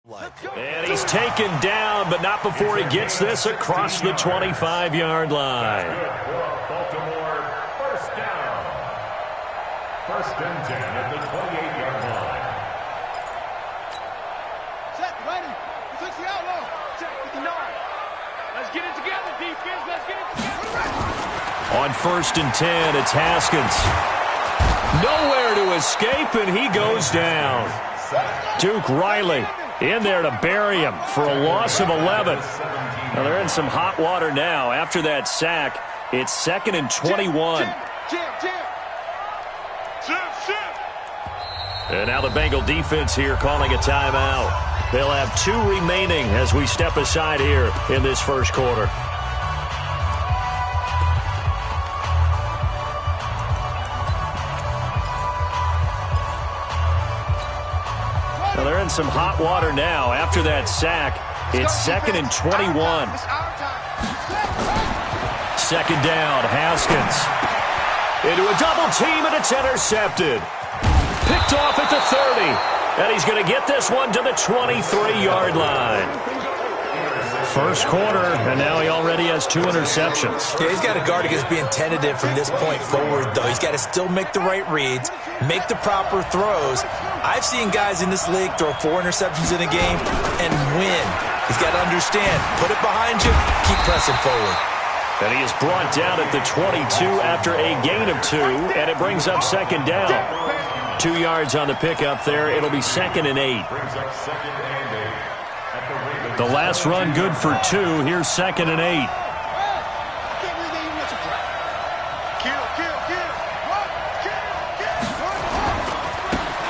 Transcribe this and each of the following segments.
And he's taken down, but not before he gets this across the 25-yard line. Baltimore, first down. First and 10 at the 28-yard line. Set, ready. Fix the outlaw. Check with the 9. Let's get it together, defense. Let's get it together. On first and 10, it's Haskins. Nowhere to escape, and he goes down. Duke Riley in there to bury him for a loss of 11. Now they're in some hot water now. After that sack, it's 2nd and 21. And now the Bengal defense here calling a timeout. They'll have 2 remaining as we step aside here in this first quarter. Now they're in some hot water now. After that sack, it's 2nd and 21. Second down, Haskins. Into a double team, and it's intercepted. Picked off at the 30. And he's going to get this one to the 23-yard line. First quarter, and now he already has 2 interceptions. Yeah, he's got to guard against being tentative from this point forward, though. He's got to still make the right reads, make the proper throws. I've seen guys in this league throw 4 interceptions in a game and win. He's got to understand, put it behind you, keep pressing forward. And he is brought down at the 22 after a gain of 2, and it brings up second down. 2 yards on the pickup there. It'll be 2nd and 8. The last run good for 2. Here's 2nd and 8.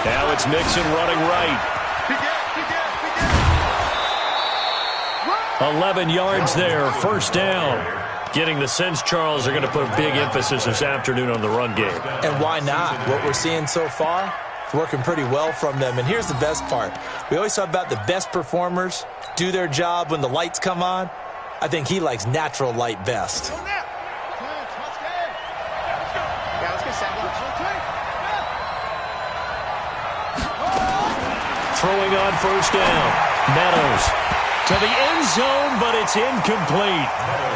Now it's Mixon running right. 11 yards there. First down. Getting the sense, Charles, are going to put a big emphasis this afternoon on the run game. And why not? What we're seeing so far, it's working pretty well from them. And here's the best part. We always talk about the best performers do their job when the lights come on. I think he likes natural light best. Throwing on first down. Meadows to the end zone, but it's incomplete.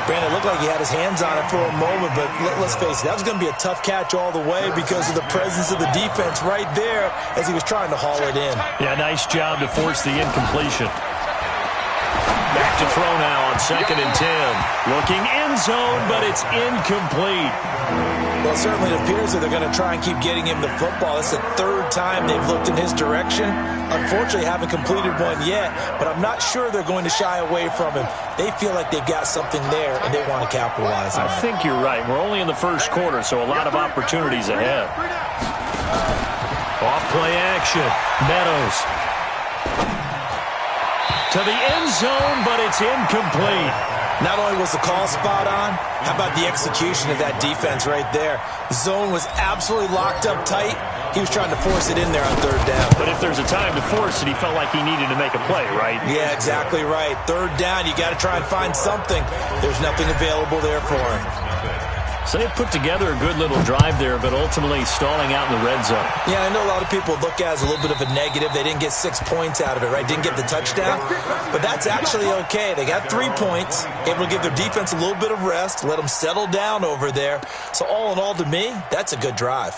Brandon, it looked like he had his hands on it for a moment, but let's face it, that was going to be a tough catch all the way because of the presence of the defense right there as he was trying to haul it in. Yeah, nice job to force the incompletion. Back to throw now on 2nd and 10. Looking end zone, but it's incomplete. Well, certainly it appears that they're going to try and keep getting him the football. It's the 3rd time they've looked in his direction. Unfortunately, haven't completed one yet, but I'm not sure they're going to shy away from him. They feel like they've got something there, and they want to capitalize on it. I think you're right. We're only in the first quarter, so a lot of opportunities ahead. Off-play action. Meadows. To the end zone, but it's incomplete. Not only was the call spot on, how about the execution of that defense right there? Zone was absolutely locked up tight. He was trying to force it in there on 3rd down. But if there's a time to force it, he felt like he needed to make a play, right? Yeah, exactly right. 3rd down, you got to try and find something. There's nothing available there for him. So they put together a good little drive there, but ultimately stalling out in the red zone. Yeah, I know a lot of people look at it as a little bit of a negative. They didn't get 6 points out of it, right? Didn't get the touchdown. But that's actually okay. They got 3 points, able to give their defense a little bit of rest, let them settle down over there. So all in all, to me, that's a good drive.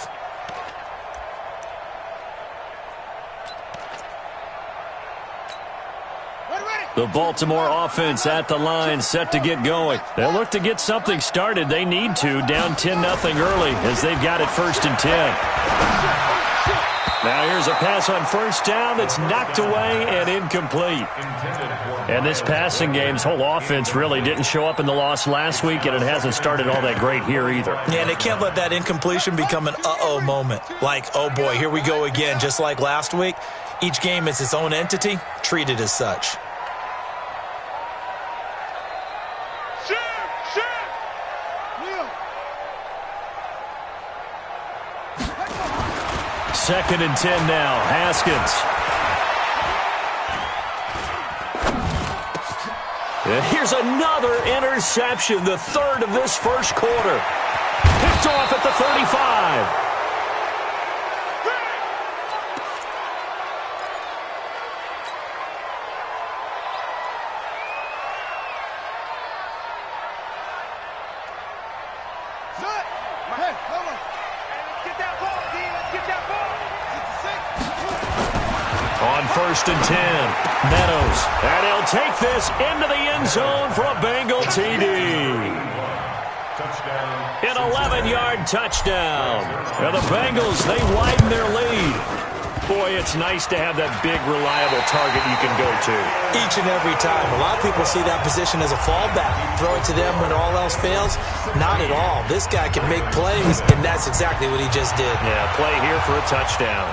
The Baltimore offense at the line, set to get going. They'll look to get something started. They need to, down 10-0 early as they've got it 1st and 10. Now here's a pass on first down that's knocked away and incomplete. And this passing game's whole offense really didn't show up in the loss last week, and it hasn't started all that great here either. Yeah, and they can't let that incompletion become an uh-oh moment. Like, oh boy, here we go again, just like last week. Each game is its own entity, treated as such. Second and 10 now. Haskins. And here's another interception, the 3rd of this first quarter. Picked off at the 35. Get that ball, D. Let's get that ball. On 1st and 10, Meadows. And he'll take this into the end zone for a Bengal TD. An 11-yard touchdown. And the Bengals, they widen their lead. Boy, it's nice to have that big, reliable target you can go to. Each and every time. A lot of people see that position as a fallback. Throw it to them when all else fails. Not at all. This guy can make plays, and that's exactly what he just did. Yeah, play here for a touchdown.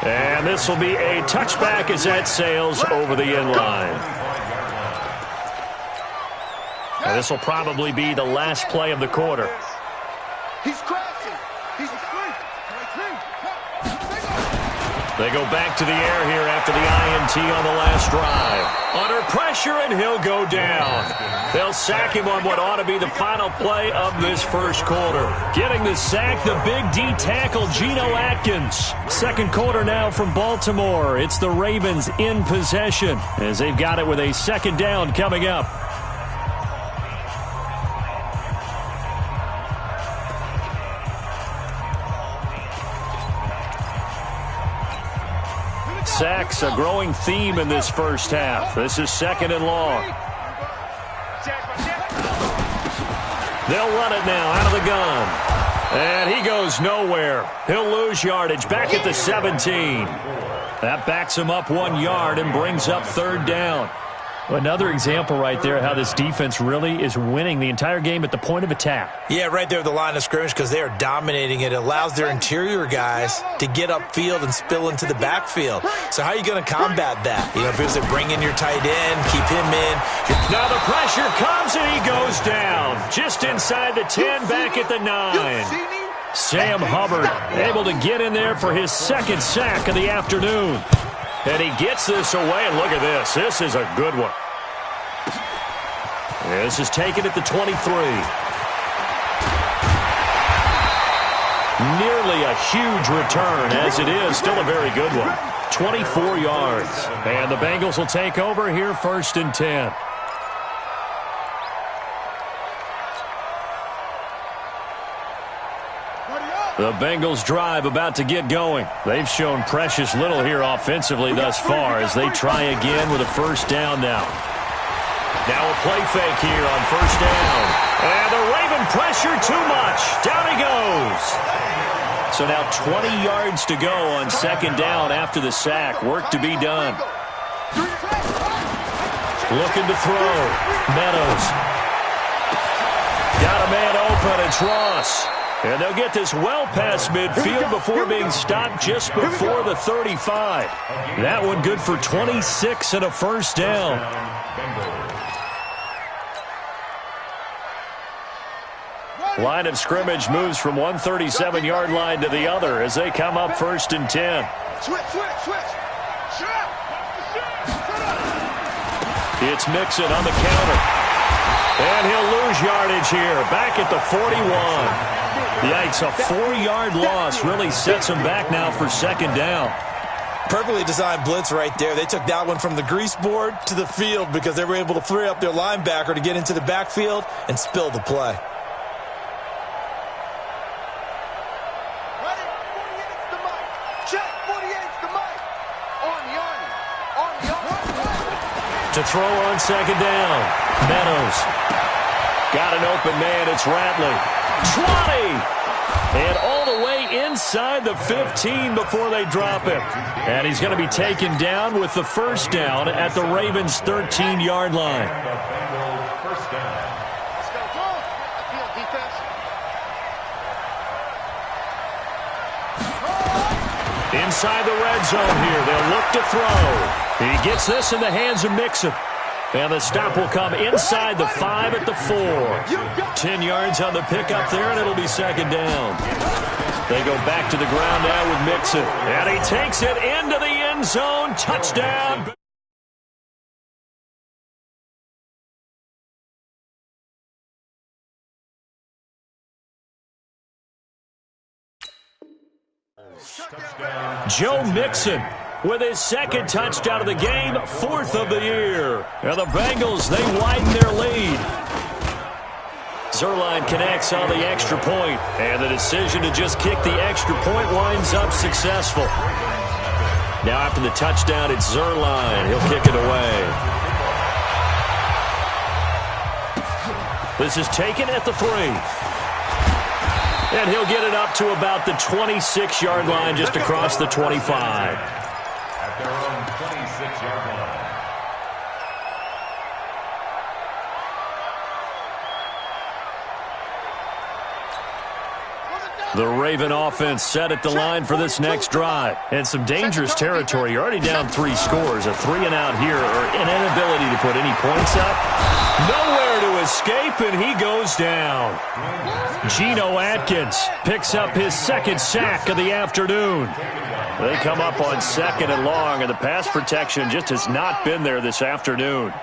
And this will be a touchback as that sails over the end line. And this will probably be the last play of the quarter. He's crashing. He's free. They go back to the air here after the INT on the last drive. Under pressure, and he'll go down. They'll sack him on what ought to be the final play of this first quarter. Getting the sack, the big D tackle, Geno Atkins. Second quarter now from Baltimore. It's the Ravens in possession as they've got it with a second down coming up. Sacks, a growing theme in this first half. This is 2nd and long. They'll run it now out of the gun. And he goes nowhere. He'll lose yardage back at the 17. That backs him up 1 yard and brings up 3rd down. Another example right there how this defense really is winning the entire game at the point of attack. Yeah, right there at the line of scrimmage because they are dominating it. It allows their interior guys to get upfield and spill into the backfield. So how are you going to combat that? You know, if it was to bring in your tight end, keep him in. Now the pressure comes and he goes down. Just inside the 10, back at the 9. Sam Hubbard able to get in there for his 2nd sack of the afternoon. And he gets this away, and look at this. This is a good one. This is taken at the 23. Nearly a huge return, as it is still a very good one. 24 yards. And the Bengals will take over here 1st and 10. The Bengals drive about to get going. They've shown precious little here offensively thus far as they try again with a 1st down now. Now a play fake here on 1st down. And the Raven pressure too much. Down he goes. So now 20 yards to go on 2nd down after the sack. Work to be done. Looking to throw. Meadows. Got a man open. It's Ross. And they'll get this well past midfield before being stopped just before the 35. That one good for 26 and a 1st down. Line of scrimmage moves from one 37-yard line to the other as they come up 1st and 10. It's Mixon on the counter. And he'll lose yardage here, back at the 41. Yikes, a 4-yard loss really sets him back now for 2nd down. Perfectly designed blitz right there. They took that one from the grease board to the field because they were able to free up their linebacker to get into the backfield and spill the play. To throw on 2nd down. Meadows. Got an open man. It's Ratley. 20. And all the way inside the 15 before they drop him. And he's going to be taken down with the 1st down at the Ravens' 13-yard line. Inside the red zone here. They'll look to throw. He gets this in the hands of Mixon. And the stop will come inside the 5 at the 4. 10 yards on the pickup there, and it'll be 2nd down. They go back to the ground now with Mixon. And he takes it into the end zone. Touchdown. Joe Mixon with his 2nd touchdown of the game, 4th of the year. And the Bengals, they widen their lead. Zerline connects on the extra point, and the decision to just kick the extra point winds up successful. Now after the touchdown, it's Zerline. He'll kick it away. This is taken at the 3. And he'll get it up to about the 26-yard line, just across the 25. At their own 26-yard line. The Raven offense set at the line for this next drive. And some dangerous territory. You're already down 3 scores. A 3-and-out here, or an inability to put any points up. Nowhere to escape, and he goes down. Geno Atkins picks up his 2nd sack of the afternoon. They come up on 2nd and long, and the pass protection just has not been there this afternoon.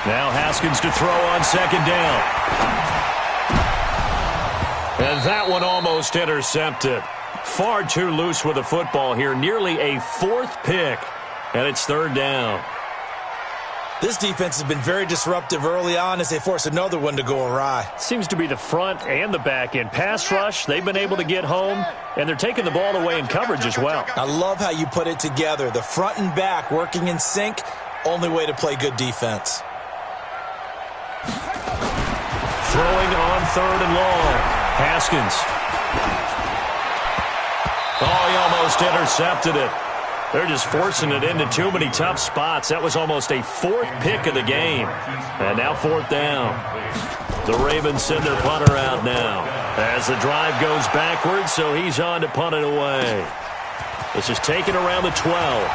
Now Haskins to throw on 2nd down. And that one almost intercepted. Far too loose with the football here. Nearly a 4th pick. And it's 3rd down. This defense has been very disruptive early on as they force another one to go awry. Seems to be the front and the back end. Pass rush, they've been able to get home, and they're taking the ball away in coverage as well. I love how you put it together. The front and back working in sync. Only way to play good defense. Throwing on 3rd and long. Haskins. Oh, he almost intercepted it. They're just forcing it into too many tough spots. That was almost a 4th pick of the game. And now 4th down. The Ravens send their punter out now as the drive goes backwards, so he's on to punt it away. This is taken around the 12.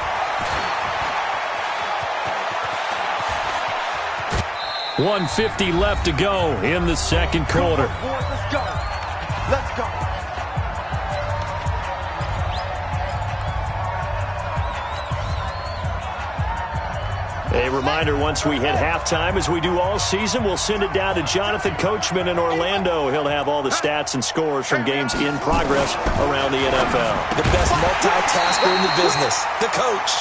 1:50 left to go in the 2nd quarter. Let's go. Let's go. A reminder, once we hit halftime, as we do all season, we'll send it down to Jonathan Coachman in Orlando. He'll have all the stats and scores from games in progress around the NFL. The best multitasker in the business, the coach.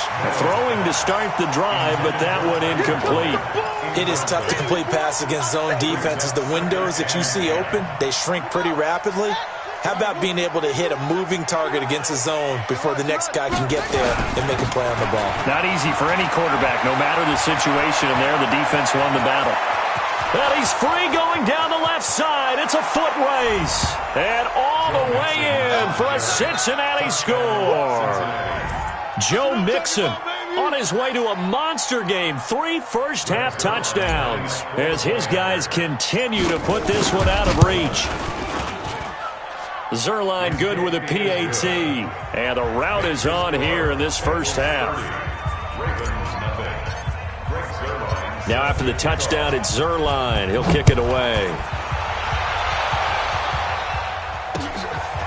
Throwing to start the drive, but that one incomplete. It is tough to complete passes against zone defenses. The windows that you see open, they shrink pretty rapidly. How about being able to hit a moving target against a zone before the next guy can get there and make a play on the ball? Not easy for any quarterback, no matter the situation, and there the defense won the battle. And he's free going down the left side. It's a foot race. And all the way in for a Cincinnati score. Joe Mixon on his way to a monster game. 3 first-half touchdowns as his guys continue to put this one out of reach. Zerline good with a PAT. And the route is on here in this first half. Now after the touchdown, it's Zerline. He'll kick it away.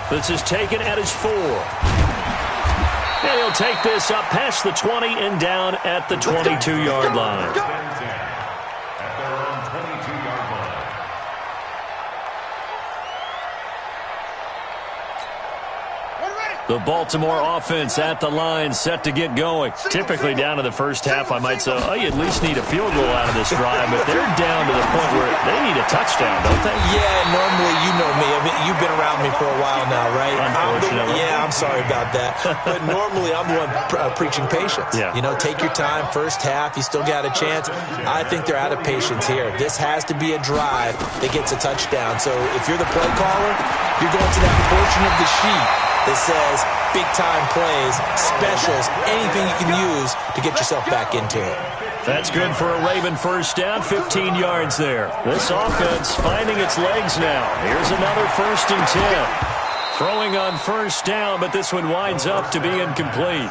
This is taken at his 4. And he'll take this up past the 20 and down at the 22-yard line. The Baltimore offense at the line, set to get going. Typically down to the first half, I might say, oh, you at least need a field goal out of this drive, but they're down to the point where they need a touchdown, don't they? Yeah, normally, you know me. I mean, you've been around me for a while now, right? Unfortunately. I'm sorry about that. But normally, I'm the one preaching patience. Yeah. You know, take your time, first half, you still got a chance. I think they're out of patience here. This has to be a drive that gets a touchdown. So if you're the play caller, you're going to that portion of the sheet that says big-time plays, specials, anything you can use to get yourself back into it. That's good for a Raven first down, 15 yards there. This offense finding its legs now. Here's another 1st and 10. Throwing on first down, but this one winds up to be incomplete.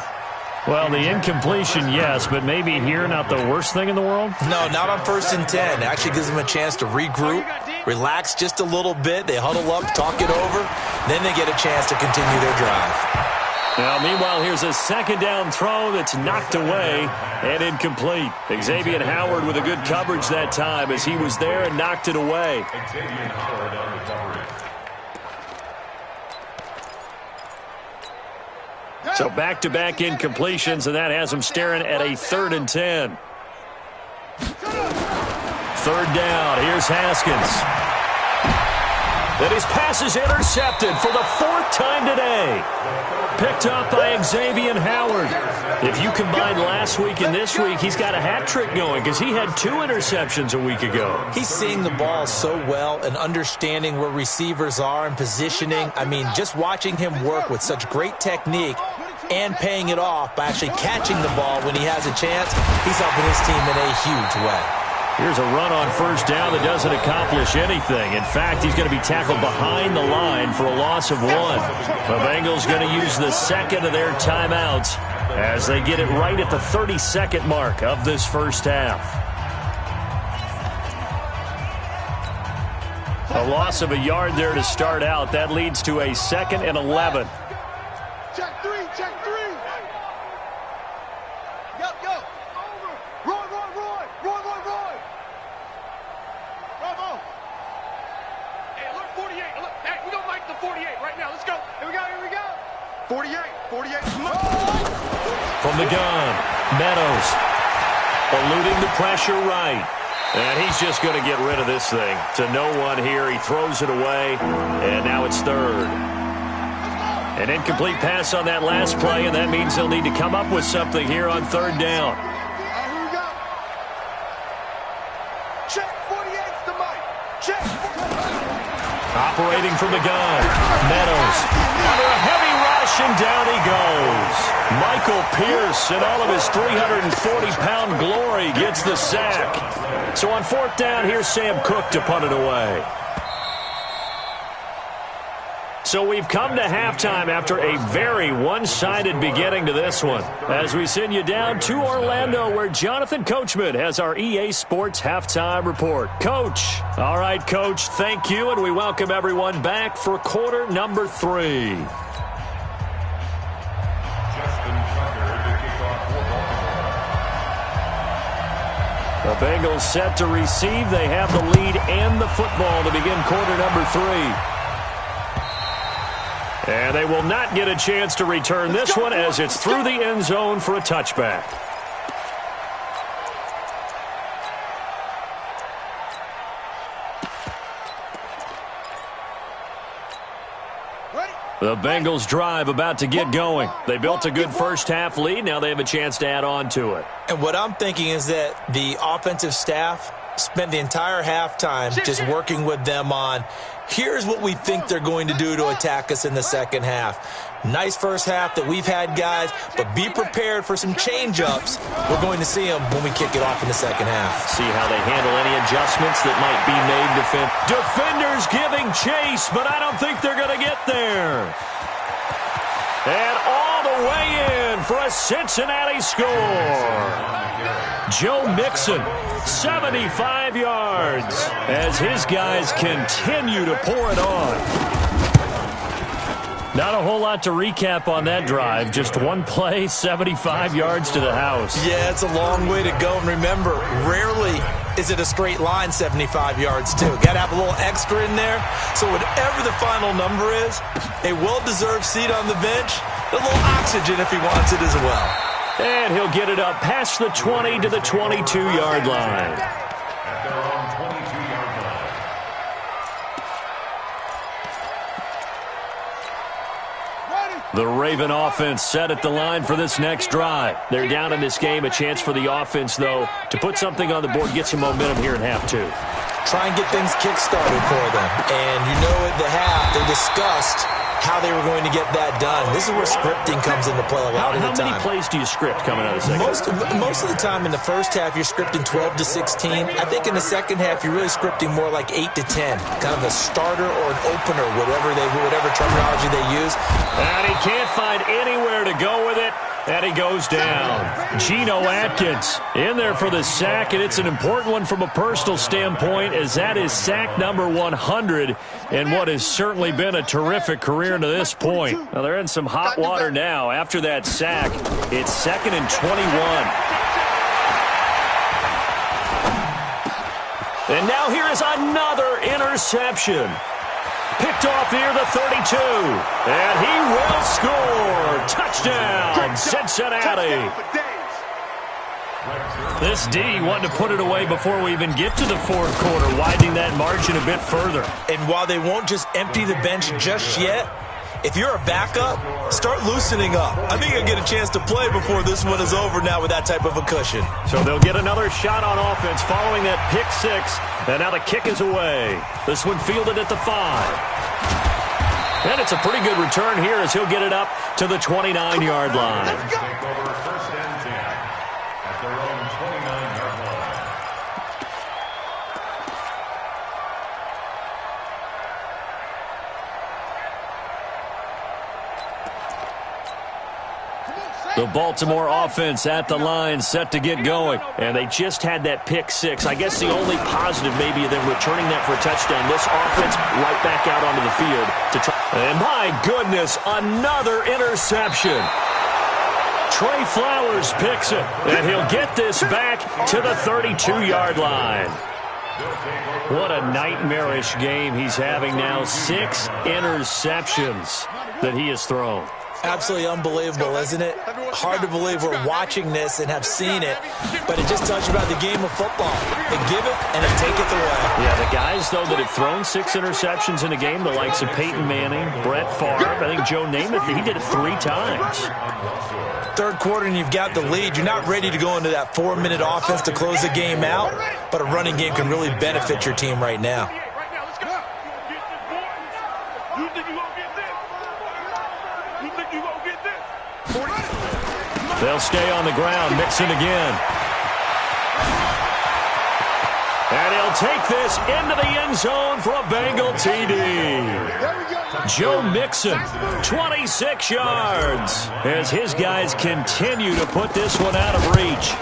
Well, the incompletion, yes, but maybe here not the worst thing in the world? No, not on 1st and 10. Actually gives them a chance to regroup, relax just a little bit. They huddle up, talk it over. Then they get a chance to continue their drive. Now, meanwhile, here's a 2nd down throw that's knocked away and incomplete. Xavier Howard with a good coverage that time as he was there and knocked it away. Xavier Howard on the coverage. So back-to-back incompletions, and that has him staring at a 3rd and 10. third down. Here's Haskins. And his pass is intercepted for the fourth time today. Picked up by Xavier Howard. If you combine last week and this week, he's got a hat trick going because he had 2 interceptions a week ago. He's seeing the ball so well and understanding where receivers are and positioning. I mean, just watching him work with such great technique and paying it off by actually catching the ball when he has a chance, he's helping his team in a huge way. Here's a run on first down that doesn't accomplish anything. In fact, he's going to be tackled behind the line for a loss of 1. The Bengals going to use the second of their timeouts as they get it right at the 32nd mark of this first half. A loss of a yard there to start out. That leads to a 2nd and 11. Check 3, check 3. Go. Roy. Bravo. Hey, look, 48. Look, hey, we don't like the 48 right now. Let's go. Here we go. 48. From the gun, Meadows eluding the pressure right. And he's just going to get rid of this thing to no one here. He throws it away, and now it's third. An incomplete pass on that last play, and that means they'll need to come up with something here on third down. Here we go. Check 48's the mic. Check. Operating from the gun, Meadows under a heavy rush, and down he goes. Michael Pierce, in all of his 340-pound glory, gets the sack. So on fourth down, here's Sam Cook to punt it away. So we've come to halftime after a very one-sided beginning to this one, as we send you down to Orlando, where Jonathan Coachman has our EA Sports Halftime Report. Coach. All right, Coach, thank you, and we welcome everyone back for quarter number 3. The Bengals set to receive. They have the lead and the football to begin quarter number 3. And they will not get a chance to return this one as it's through the end zone for a touchback. The Bengals drive about to get going. They built a good first half lead. Now they have a chance to add on to it. And what I'm thinking is that the offensive staff spent the entire halftime just working with them on, here's what we think they're going to do to attack us in the second half. Nice first half that we've had, guys, but be prepared for some change-ups. We're going to see them when we kick it off in the second half. See how they handle any adjustments that might be made. Defenders giving chase, but I don't think they're going to get there. And all the way in for a Cincinnati score. Joe Mixon, 75 yards, as his guys continue to pour it on. Not a whole lot to recap on that drive. Just one play, 75 yards to the house. Yeah, it's a long way to go. And remember, rarely is it a straight line 75 yards, too. Got to have a little extra in there. So whatever the final number is, a well-deserved seat on the bench, a little oxygen if he wants it as well. And he'll get it up past the 20 to the 22-yard line. At their own 22-yard line. The Raven offense set at the line for this next drive. They're down in this game. A chance for the offense, though, to put something on the board, get some momentum here in half 2. Try and get things kick-started for them. And you know at the half, they discussed how they were going to get that done. This is where scripting comes into play a lot of the time. How many plays do you script coming out of the second? Most of the time in the first half, you're scripting 12 to 16. I think in the second half, you're really scripting more like 8 to 10. Kind of a starter or an opener, whatever terminology they use. And he can't find anywhere to go with it. And he goes down. Geno Atkins in there for the sack, and it's an important one from a personal standpoint, as that is sack number 100 in what has certainly been a terrific career to this point. Now they're in some hot water now. After that sack, it's 2nd and 21. And now here is another interception. Picked off near the 32. And he will score. Touchdown, Cincinnati. This D wanting to put it away before we even get to the fourth quarter, widening that margin a bit further. And while they won't just empty the bench just yet, if you're a backup, start loosening up. I think you'll get a chance to play before this one is over now with that type of a cushion. So they'll get another shot on offense following that pick six. And now the kick is away. This one fielded at the 5. And it's a pretty good return here as he'll get it up to the 29-yard line. Take over first and 10 at their own 29-yard line. The Baltimore offense at the line, set to get going. And they just had that pick six. I guess the only positive maybe of them returning that for a touchdown. This offense right back out onto the field to try. And my goodness, another interception. Trey Flowers picks it, and he'll get this back to the 32-yard line. What a nightmarish game he's having now. 6 interceptions that he has thrown. Absolutely unbelievable, isn't it? Hard to believe we're watching this and have seen it, but it just tells you about the game of football. They give it and they take it away. Yeah, the guys, though, that have thrown 6 interceptions in a game, the likes of Peyton Manning, Brett Favre, I think Joe Namath, he did it 3 times. Third quarter and you've got the lead. You're not ready to go into that 4-minute offense to close the game out, but a running game can really benefit your team right now. They'll stay on the ground. Mixon again. And he'll take this into the end zone for a Bengal TD. Joe Mixon, 26 yards, as his guys continue to put this one out of reach.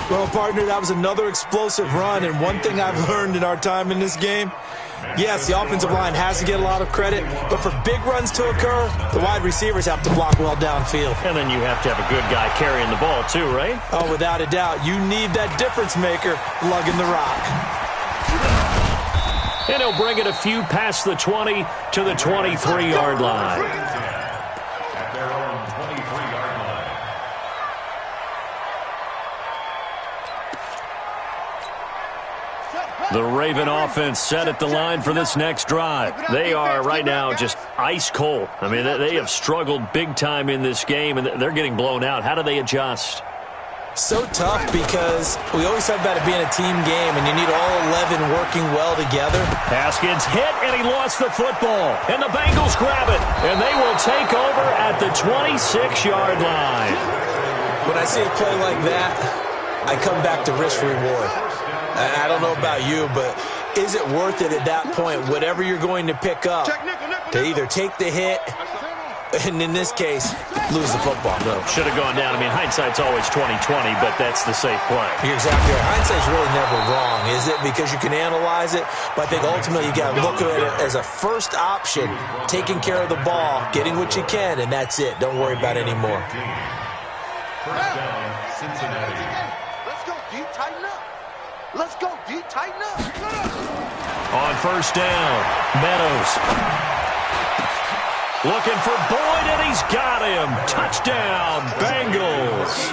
Well, partner, that was another explosive run, and one thing I've learned in our time in this game, yes, the offensive line has to get a lot of credit, but for big runs to occur, the wide receivers have to block well downfield. And then you have to have a good guy carrying the ball too, right? Oh, without a doubt. You need that difference maker lugging the rock. And he'll bring it a few past the 20 to the 23-yard line. At their own 23-yard line. The Raven offense set at the line for this next drive. They are right now just ice cold. I mean, they have struggled big time in this game, and they're getting blown out. How do they adjust? So tough because we always talk about it being a team game, and you need all 11 working well together. Haskins hit, and he lost the football. And the Bengals grab it, and they will take over at the 26-yard line. When I see a play like that, I come back to risk-reward. I don't know about you, but is it worth it at that point, whatever you're going to pick up, to either take the hit, and in this case, lose the football? No, should have gone down. I mean, hindsight's always 20/20, but that's the safe play. You're exactly right. Hindsight's really never wrong, is it? Because you can analyze it, but I think ultimately you got to look at it as a first option, taking care of the ball, getting what you can, and that's it. Don't worry about it anymore. First down, Cincinnati. Let's go deep, tighten up. Let's go deep, tighten up. On first down, Meadows. Looking for Boyd, and he's got him. Touchdown, Bengals.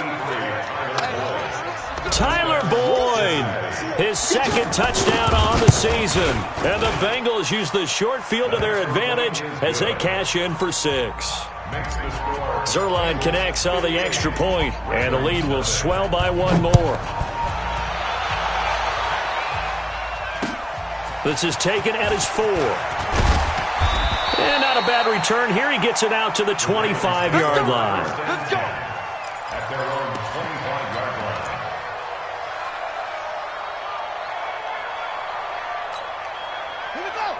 Tyler Boyd, his second touchdown on the season. And the Bengals use the short field to their advantage as they cash in for 6. Zerline connects on the extra point, and the lead will swell by 1 more. This is taken at his 4. And not a bad return here. He gets it out to the 25-yard line. Let's go. At their own 25-yard line.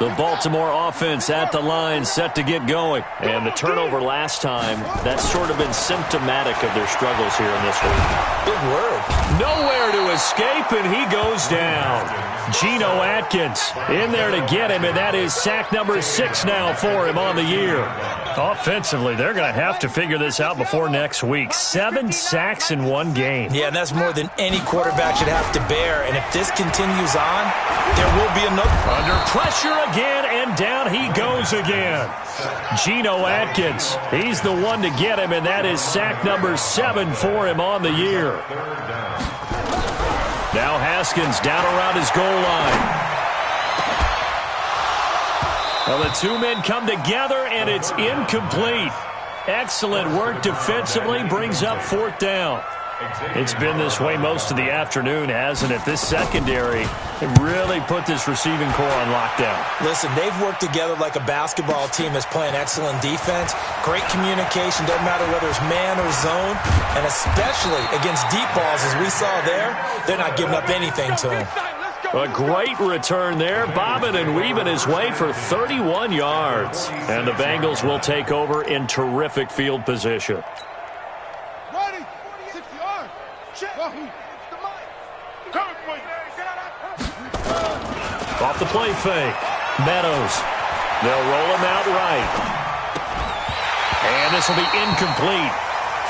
The Baltimore offense at the line, set to get going. And the turnover last time, that's sort of been symptomatic of their struggles here in this one. Big word. Nowhere to escape, and he goes down. Geno Atkins in there to get him, and that is sack number 6 now for him on the year. Offensively, they're going to have to figure this out before next week. 7 sacks in 1 game. Yeah, and that's more than any quarterback should have to bear. And if this continues on, there will be another. Under pressure again, and down he goes again. Geno Atkins, he's the one to get him, and that is sack number 7 for him on the year. Now Haskins down around his goal line. Well, the two men come together, and it's incomplete. Excellent work defensively, brings up fourth down. It's been this way most of the afternoon, hasn't it? This secondary really put this receiving core on lockdown. Listen, they've worked together like a basketball team that's playing excellent defense. Great communication, doesn't matter whether it's man or zone. And especially against deep balls, as we saw there, they're not giving up anything to them. A great return there, bobbing and weaving his way for 31 yards. And the Bengals will take over in terrific field position. Off the play fake. Meadows. They'll roll him out right. And this will be incomplete.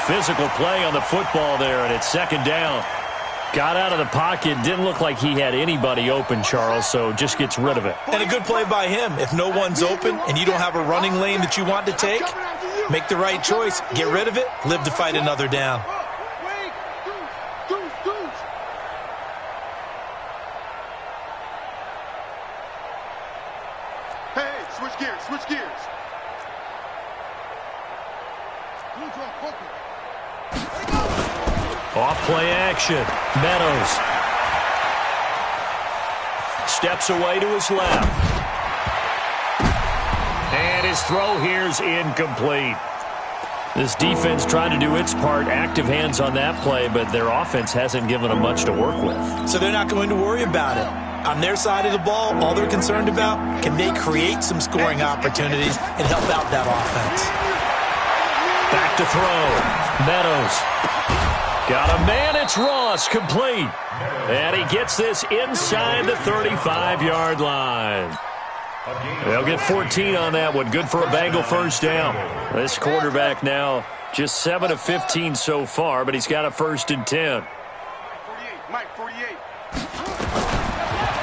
Physical play on the football there, and it's second down. Got out of the pocket. Didn't look like he had anybody open, Charles, so just gets rid of it. And a good play by him. If no one's open and you don't have a running lane that you want to take, make the right choice. Get rid of it. Live to fight another down. Switch gears. Off play action. Meadows. Steps away to his left. And his throw here's incomplete. This defense trying to do its part. Active hands on that play, but their offense hasn't given them much to work with. So they're not going to worry about it. On their side of the ball, all they're concerned about, can they create some scoring opportunities and help out that offense? Back to throw. Meadows. Got a man. It's Ross. Complete. And he gets this inside the 35-yard line. They'll get 14 on that one. Good for a Bengal first down. This quarterback now just 7 of 15 so far, but he's got a 1st and 10. Mike, 48.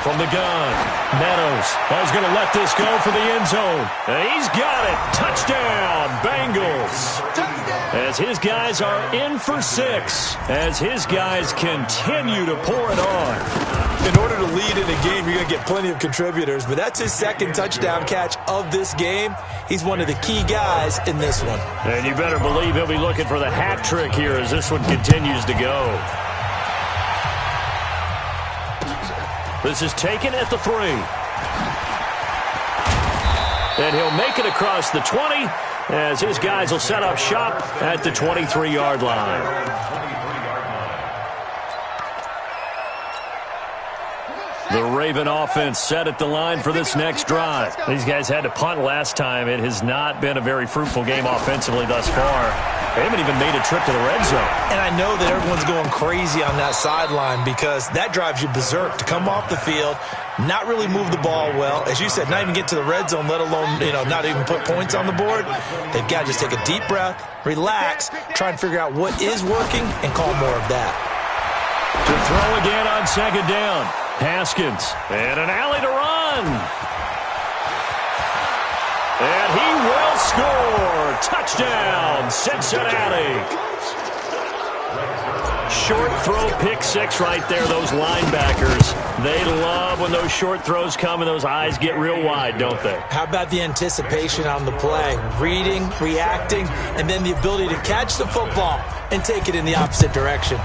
From the gun, Meadows is going to let this go for the end zone. And he's got it. Touchdown, Bengals. As his guys are in for 6. As his guys continue to pour it on. In order to lead in a game, you're going to get plenty of contributors, but that's his 2nd touchdown catch of this game. He's one of the key guys in this one. And you better believe he'll be looking for the hat trick here as this one continues to go. This is taken at the 3. And he'll make it across the 20 as his guys will set up shop at the 23-yard line. The Raven offense set at the line for this next drive. These guys had to punt last time. It has not been a very fruitful game offensively thus far. They haven't even made a trip to the red zone. And I know that everyone's going crazy on that sideline because that drives you berserk to come off the field, not really move the ball well. As you said, not even get to the red zone, let alone, not even put points on the board. They've got to just take a deep breath, relax, try and figure out what is working, and call more of that. To throw again on second down. Haskins, and an alley to run. And he will score. Touchdown, Cincinnati. Short throw, pick 6 right there, those linebackers. They love when those short throws come and those eyes get real wide, don't they? How about the anticipation on the play? Reading, reacting, and then the ability to catch the football and take it in the opposite direction.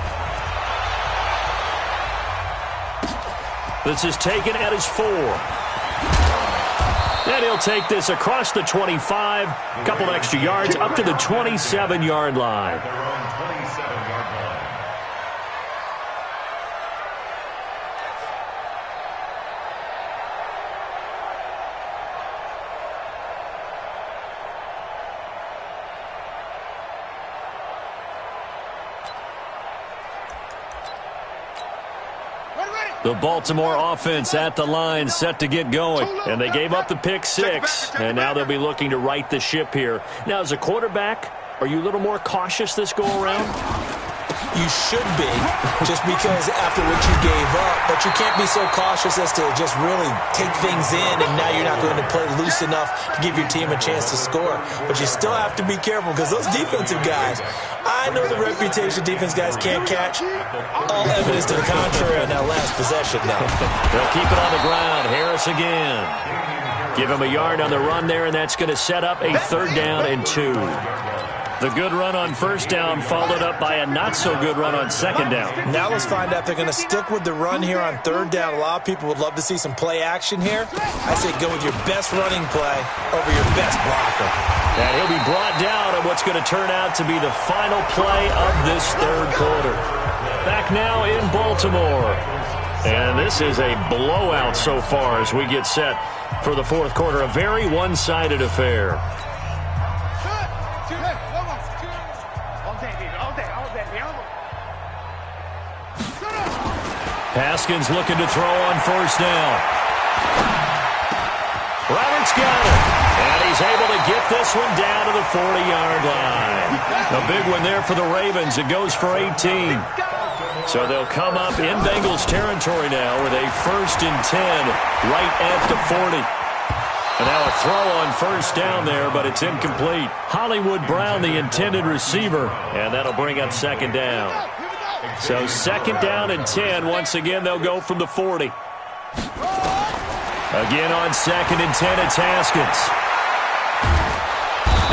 This is taken at his 4. And he'll take this across the 25, a couple extra yards, up to the 27-yard line. The Baltimore offense at the line, set to get going. And they gave up the pick 6, and now they'll be looking to right the ship here. Now, as a quarterback, are you a little more cautious this go-around? You should be, just because after what you gave up, but you can't be so cautious as to just really take things in, and now you're not going to play loose enough to give your team a chance to score. But you still have to be careful, because those defensive guys, I know the reputation defense guys can't catch. All evidence to the contrary on that last possession, though. They'll keep it on the ground. Harris again. Give him a yard on the run there, and that's going to set up a 3rd down and 2. The good run on 1st down followed up by a not-so-good run on 2nd down. Now let's find out if they're going to stick with the run here on 3rd down. A lot of people would love to see some play action here. I say go with your best running play over your best blocker. And he'll be brought down on what's going to turn out to be the final play of this 3rd quarter. Back now in Baltimore. And this is a blowout so far as we get set for the 4th quarter. A very one-sided affair. Haskins looking to throw on 1st down. Roberts got it. And he's able to get this one down to the 40-yard line. A big one there for the Ravens. It goes for 18. So they'll come up in Bengals territory now with a 1st and 10 right at the 40. And now a throw on 1st down there, but it's incomplete. Hollywood Brown, the intended receiver, and that'll bring up 2nd down. So 2nd down and 10. Once again, they'll go from the 40. Again on 2nd and 10, it's Haskins.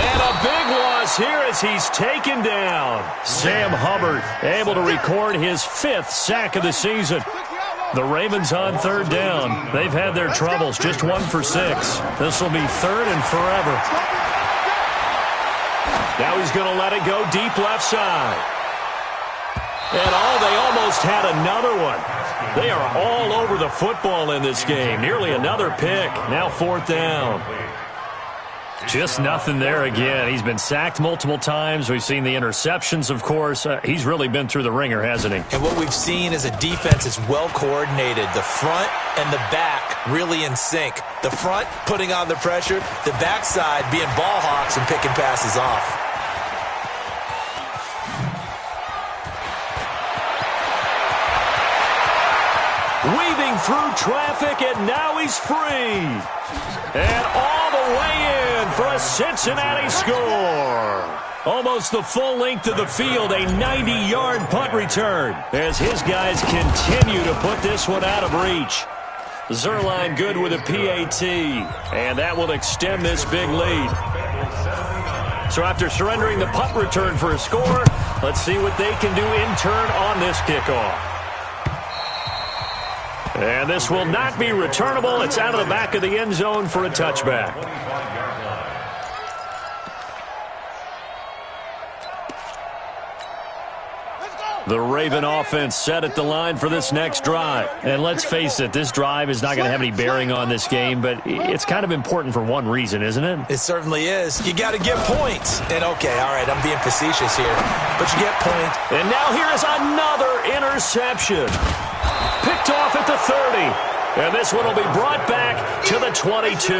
And a big loss here as he's taken down. Sam Hubbard able to record his 5th sack of the season. The Ravens on 3rd down. They've had their troubles, just 1 for 6. This will be 3rd and forever. Now he's going to let it go deep left side. And they almost had another one. They are all over the football in this game. Nearly another pick. Now 4th down. Just nothing there again. He's been sacked multiple times. We've seen the interceptions, of course. He's really been through the ringer, hasn't he? And what we've seen is a defense that's well coordinated. The front and the back really in sync. The front putting on the pressure. The backside being ball hawks and picking passes off. Weaving through traffic, and now he's free. And all the way in for a Cincinnati score. Almost the full length of the field, a 90-yard punt return as his guys continue to put this one out of reach. Zerline good with a PAT, and that will extend this big lead. So after surrendering the punt return for a score, let's see what they can do in turn on this kickoff. And this will not be returnable. It's out of the back of the end zone for a touchback. The Raven offense set at the line for this next drive. And let's face it, this drive is not going to have any bearing on this game, but it's kind of important for one reason, isn't it? It certainly is. You got to get points. And okay, all right, I'm being facetious here, but you get points. And now here is another interception. Picked off at the 30. And this one will be brought back to the 22.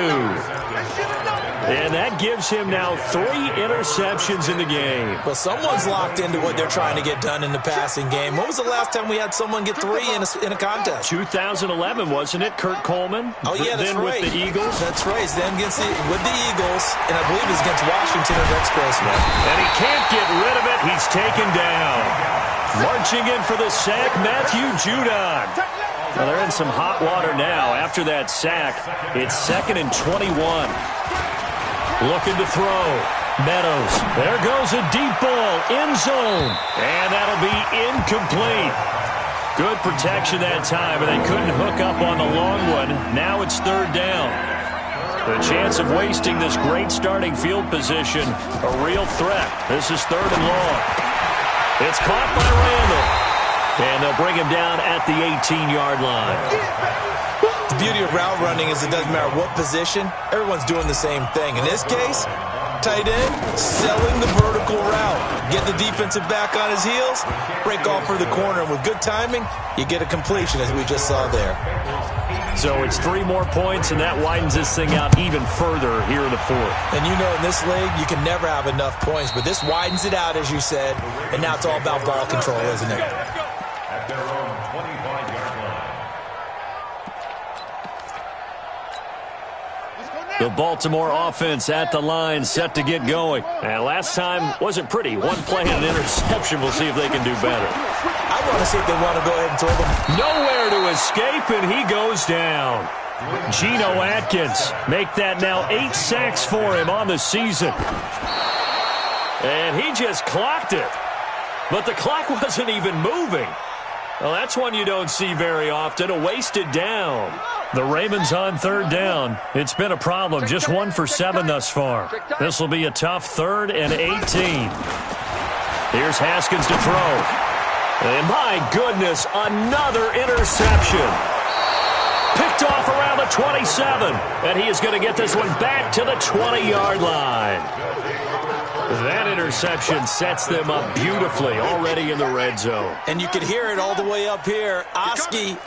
And that gives him now 3 interceptions in the game. Well, someone's locked into what they're trying to get done in the passing game. When was the last time we had someone get 3 in a contest? 2011, wasn't it? Kurt Coleman? Oh, yeah, that's then right. With the Eagles? That's right. Then with the Eagles, and I believe it's against Washington or Rex Grossman. And he can't get rid of it. He's taken down. Marching in for the sack, Matthew Judon. Well, they're in some hot water now. After that sack, it's 2nd and 21. Looking to throw. Meadows. There goes a deep ball. End zone. And that'll be incomplete. Good protection that time, and they couldn't hook up on the long one. Now it's 3rd down. The chance of wasting this great starting field position, a real threat. This is 3rd and long. It's caught by Randall. And they'll bring him down at the 18-yard line. The beauty of route running is it doesn't matter what position, everyone's doing the same thing. In this case, tight end, selling the vertical route. Get the defensive back on his heels, break off for the corner, and with good timing, you get a completion as we just saw there. So it's 3 more points, and that widens this thing out even further here in the fourth. And you know in this league, you can never have enough points, but this widens it out, as you said, and now it's all about ball control, isn't it? At their own 25-yard line. The Baltimore offense at the line, set to get going. And last time wasn't pretty. 1 play and an interception. We'll see if they can do better. I want to see if they want to go ahead and throw them. Nowhere to escape, and he goes down. Geno Atkins make that now 8 sacks for him on the season. And he just clocked it. But the clock wasn't even moving. Well, that's one you don't see very often, a wasted down. The Ravens on 3rd down. It's been a problem, just 1 for 7 thus far. This will be a tough 3rd and 18. Here's Haskins to throw. And my goodness, another interception. Picked off around the 27. And he is going to get this one back to the 20-yard line. That interception sets them up beautifully already in the red zone. And you could hear it all the way up here. Oski,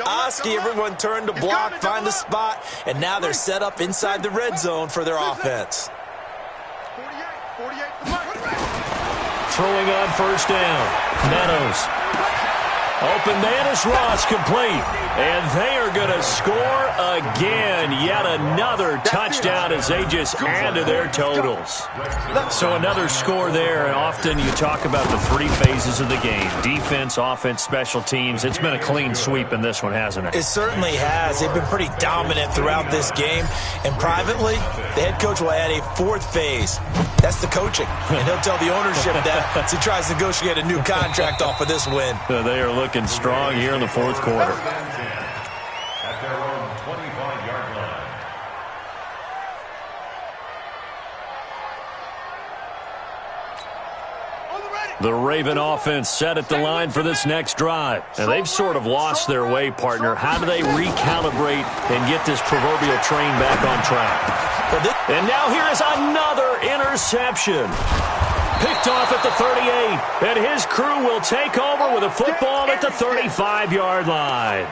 everyone turned to block, find the spot, and now they're set up inside the red zone for their offense. Throwing on 1st down. Meadows. Open man is Ross, complete. And they are going to score again. Yet another touchdown as they just add to their totals. So another score there. And often you talk about the 3 phases of the game. Defense, offense, special teams. It's been a clean sweep in this one, hasn't it? It certainly has. They've been pretty dominant throughout this game. And privately, the head coach will add a 4th phase. That's the coaching. And he'll tell the ownership that as he tries to negotiate a new contract off of this win. They are looking strong here in the 4th quarter. At their own 25-yard line. The Raven offense set at the line for this next drive. And they've sort of lost their way, partner. How do they recalibrate and get this proverbial train back on track? And now here is another interception. Picked off at the 38. And his crew will take over with a football at the 35-yard line.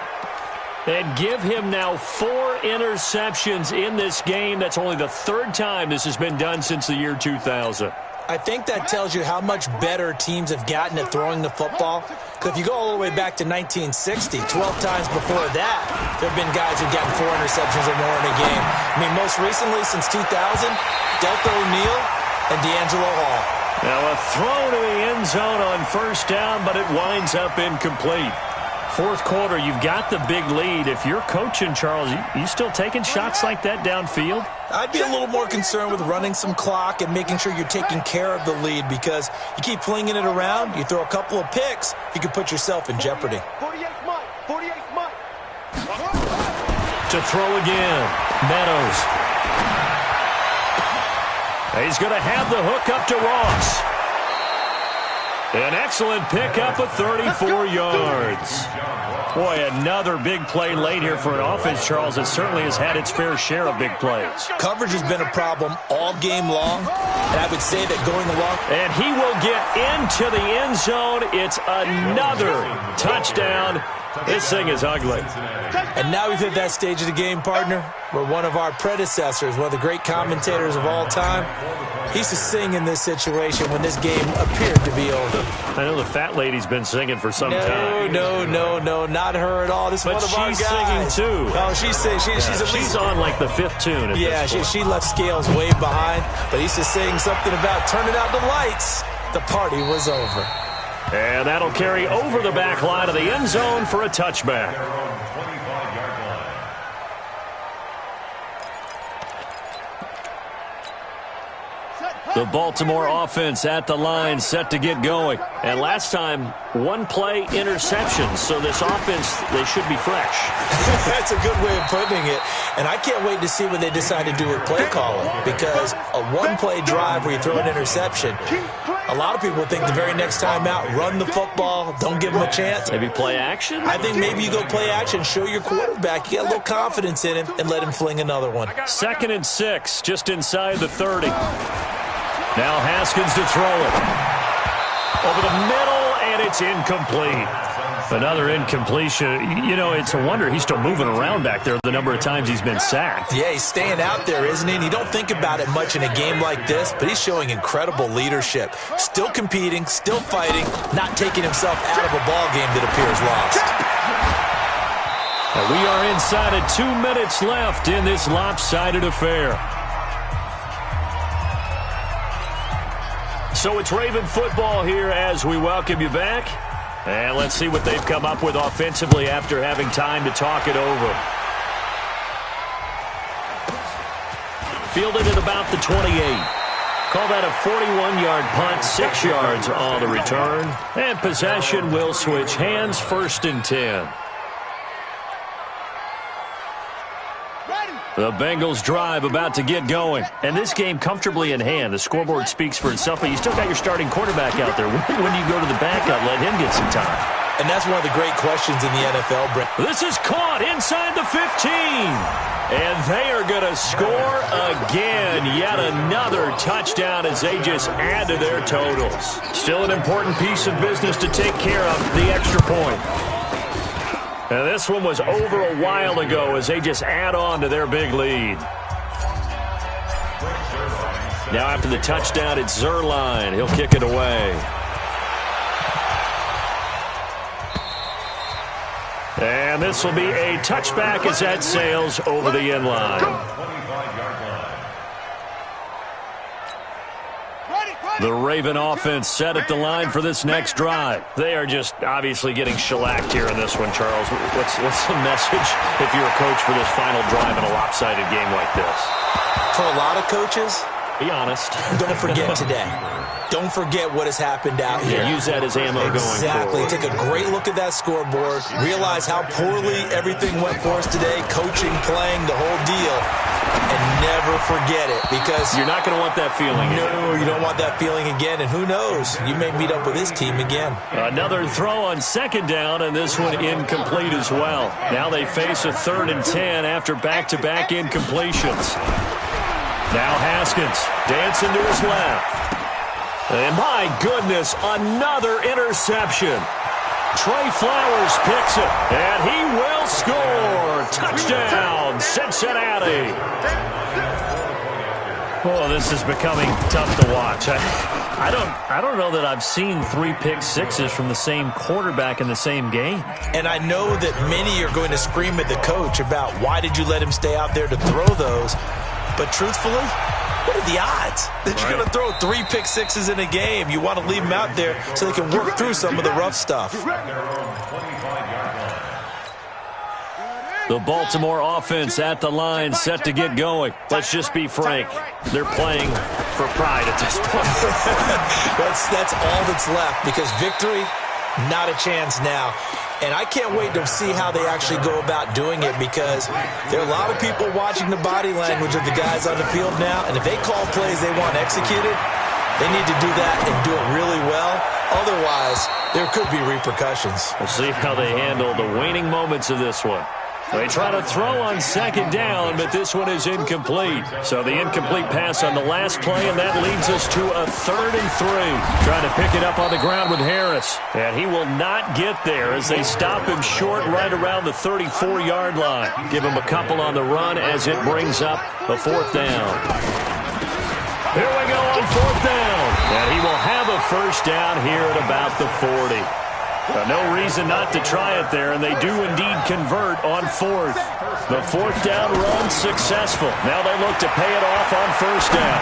And give him now 4 interceptions in this game. That's only the 3rd time this has been done since the year 2000. I think that tells you how much better teams have gotten at throwing the football. Because if you go all the way back to 1960, 12 times before that, there have been guys who've gotten 4 interceptions or more in a game. I mean, most recently, since 2000, Delta O'Neal and D'Angelo Hall. Now a throw to the end zone on 1st down, but it winds up incomplete. 4th quarter, you've got the big lead. If you're coaching, Charles, you still taking shots like that downfield? I'd be a little more concerned with running some clock and making sure you're taking care of the lead, because you keep flinging it around, you throw a couple of picks, you could put yourself in jeopardy. 48 Mike. To throw again, Meadows. He's going to have the hook up to Ross. An excellent pickup of 34 yards. Boy, another big play late here for an offense, Charles, that certainly has had its fair share of big plays. Coverage has been a problem all game long, and I would say that going along. And he will get into the end zone. It's another touchdown. This thing is ugly. And now we've hit that stage of the game, partner, where one of our predecessors, one of the great commentators of all time, he used to sing in this situation when this game appeared to be over. I know the fat lady's been singing for some time. No, not her at all. This is one of our guys. But she's singing too. Oh, she's on like the 5th tune. Yeah, she left Scales way behind, but he used to sing something about turning out the lights. The party was over. And that'll carry over the back line of the end zone for a touchback. The Baltimore offense at the line, set to get going. And last time, 1 play interception. So this offense, they should be fresh. That's a good way of putting it. And I can't wait to see what they decide to do with play calling. Because a 1-play drive where you throw an interception, a lot of people think the very next time out, run the football, don't give them a chance. Maybe play action? I think maybe you go play action, show your quarterback, you get a little confidence in him, and let him fling another one. 2nd and 6, just inside the 30. Now Haskins to throw it. Over the middle, and it's incomplete. Another incompletion. You know, it's a wonder he's still moving around back there the number of times he's been sacked. Yeah, he's staying out there, isn't he? And you don't think about it much in a game like this, but he's showing incredible leadership. Still competing, still fighting, not taking himself out of a ball game that appears lost. And we are inside of 2 minutes left in this lopsided affair. So it's Raven football here as we welcome you back. And let's see what they've come up with offensively after having time to talk it over. Fielded at about the 28. Call that a 41-yard punt, 6 yards on the return. And possession will switch hands, 1st and 10. The Bengals drive about to get going. And this game comfortably in hand. The scoreboard speaks for itself, but you still got your starting quarterback out there. When do you go to the backup, let him get some time? And that's one of the great questions in the NFL, Brent. This is caught inside the 15. And they are going to score again. Yet another touchdown as they just add to their totals. Still an important piece of business to take care of, the extra point. And this one was over a while ago as they just add on to their big lead. Now after the touchdown, it's Zerline. He'll kick it away. And this will be a touchback as that sails over the end line. The Raven offense set at the line for this next drive. They are just obviously getting shellacked here in this one, Charles. What's the message if you're a coach for this final drive in a lopsided game like this? For a lot of coaches, be honest. Don't forget today. Don't forget what has happened out here. Use that as ammo going forward. Exactly. Take a great look at that scoreboard. Realize how poorly everything went for us today. Coaching, playing, the whole deal. And never forget it, because you're not going to want that feeling again. No, you don't want that feeling again. And who knows? You may meet up with this team again. Another throw on 2nd down, and this one incomplete as well. Now they face a 3rd and 10 after back-to-back incompletions. Now Haskins dancing to his left. And my goodness, another interception. Trey Flowers picks it, and he will score. Touchdown, Cincinnati. Oh, this is becoming tough to watch. I don't know that I've seen 3 pick sixes from the same quarterback in the same game. And I know that many are going to scream at the coach about why did you let him stay out there to throw those. But truthfully, what are the odds that you're going to throw 3 pick sixes in a game? You want to leave them out there so they can work through some of the rough stuff. The Baltimore offense at the line, set to get going. Let's just be frank. They're playing for pride at this point. That's all that's left, because victory, not a chance now. And I can't wait to see how they actually go about doing it, because there are a lot of people watching the body language of the guys on the field now, and if they call plays they want executed, they need to do that and do it really well. Otherwise, there could be repercussions. We'll see how they handle the waning moments of this one. They try to throw on 2nd down, but this one is incomplete. So the incomplete pass on the last play, and that leads us to a 3rd and 3. Trying to pick it up on the ground with Harris. And he will not get there as they stop him short right around the 34-yard line. Give him a couple on the run as it brings up a 4th down. Here we go on 4th down. And he will have a 1st down here at about the 40. No reason not to try it there, and they do indeed convert on 4th. The 4th down run successful. Now they look to pay it off on 1st down.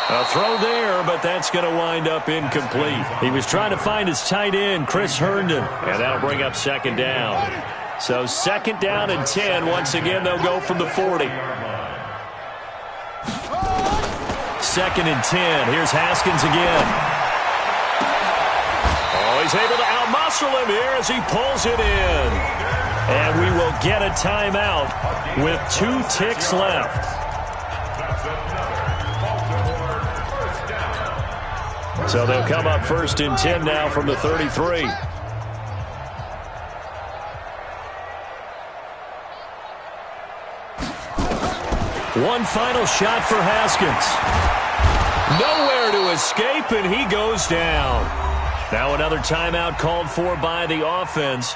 A throw there, but that's going to wind up incomplete. He was trying to find his tight end, Chris Herndon, and that'll bring up 2nd down. So 2nd down and 10. Once again, they'll go from the 40. 2nd and 10. Here's Haskins again. He's able to outmuscle him here as he pulls it in. And we will get a timeout with 2 ticks left. So they'll come up 1st and 10 now from the 33. One final shot for Haskins. Nowhere to escape, and he goes down. Now another timeout called for by the offense.